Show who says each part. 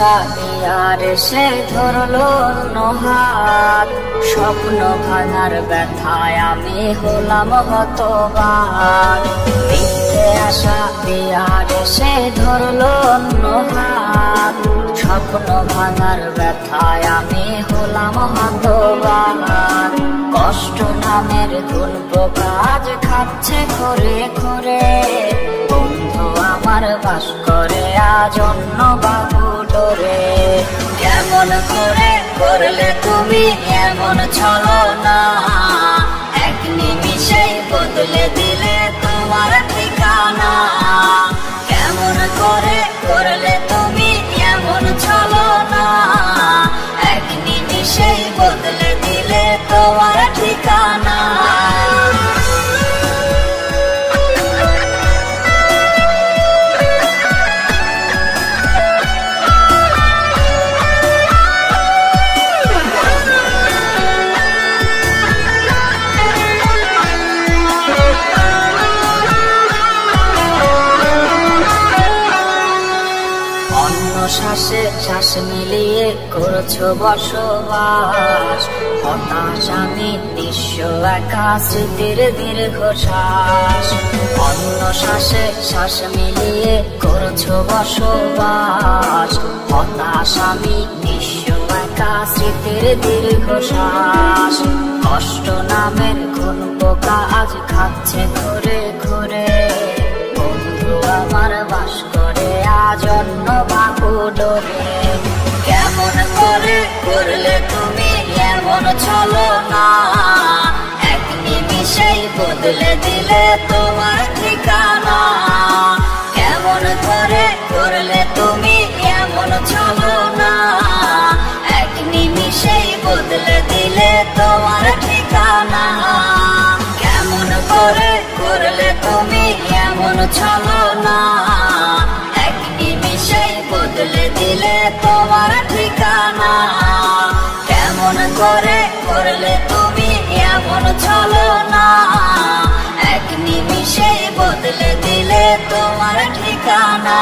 Speaker 1: আশা দিয়ার সে ধরলো অন্য হাত, স্বপ্ন ভাঙার ব্যথায় আমি হলাম হতবাক। মিথ্যে আশা দিয়ার সে ধরলো অন্য হাত, স্বপ্ন ভাঙার ব্যথায় আমি হলাম হতবাক। কষ্ট নামের কোন প্রকাজ খাচ্ছে করে করে, বন্ধু আমার বাস করে আজ অন্য বাবু ডোরে। কেমন করে করলে তুমি এমন ছলনা, এক নিমিষেই বদলে দিলে তোমার ঠিকানা। কেমন করে করলে তুমি এমন ছলনা, এক নিমিষেই বদলে দিলে তোমার ঠিকানা। শ্বাসে শ্বাস মিলিয়ে করছো বসবাস, হতাশ আমি নিঃস্ব একা স্মৃতির দীর্ঘশ্বাস। অন্য শ্বাসে শ্বাস মিলিয়ে করছো বসবাস, হতাশ আমি নিঃস্ব একা স্মৃতির দীর্ঘশ্বাস। কষ্ট নামের কোন পোকা আজ খাচ্ছে ঘুরে ঘুরে, বন্ধু আমার বাস করে আজ অন্য বাবু ডোরে। কেমন করে করলে তুমি এমন ছলনা, এক নিমিষেই বদলে দিলে তোমার ঠিকানা। কেমন করে করলে তুমি এমন ছলনা, এক নিমিষেই বদলে দিলে তোমার ঠিকানা। কেমন করে করলে তুমি এমন ছলনা, এক নিমিষেই বদলে দিলে তোমার ঠিকানা। কেমন করে করলে তুমি এমন ছলনা, এক নিমিষেই বদলে দিলে তোমার ঠিকানা।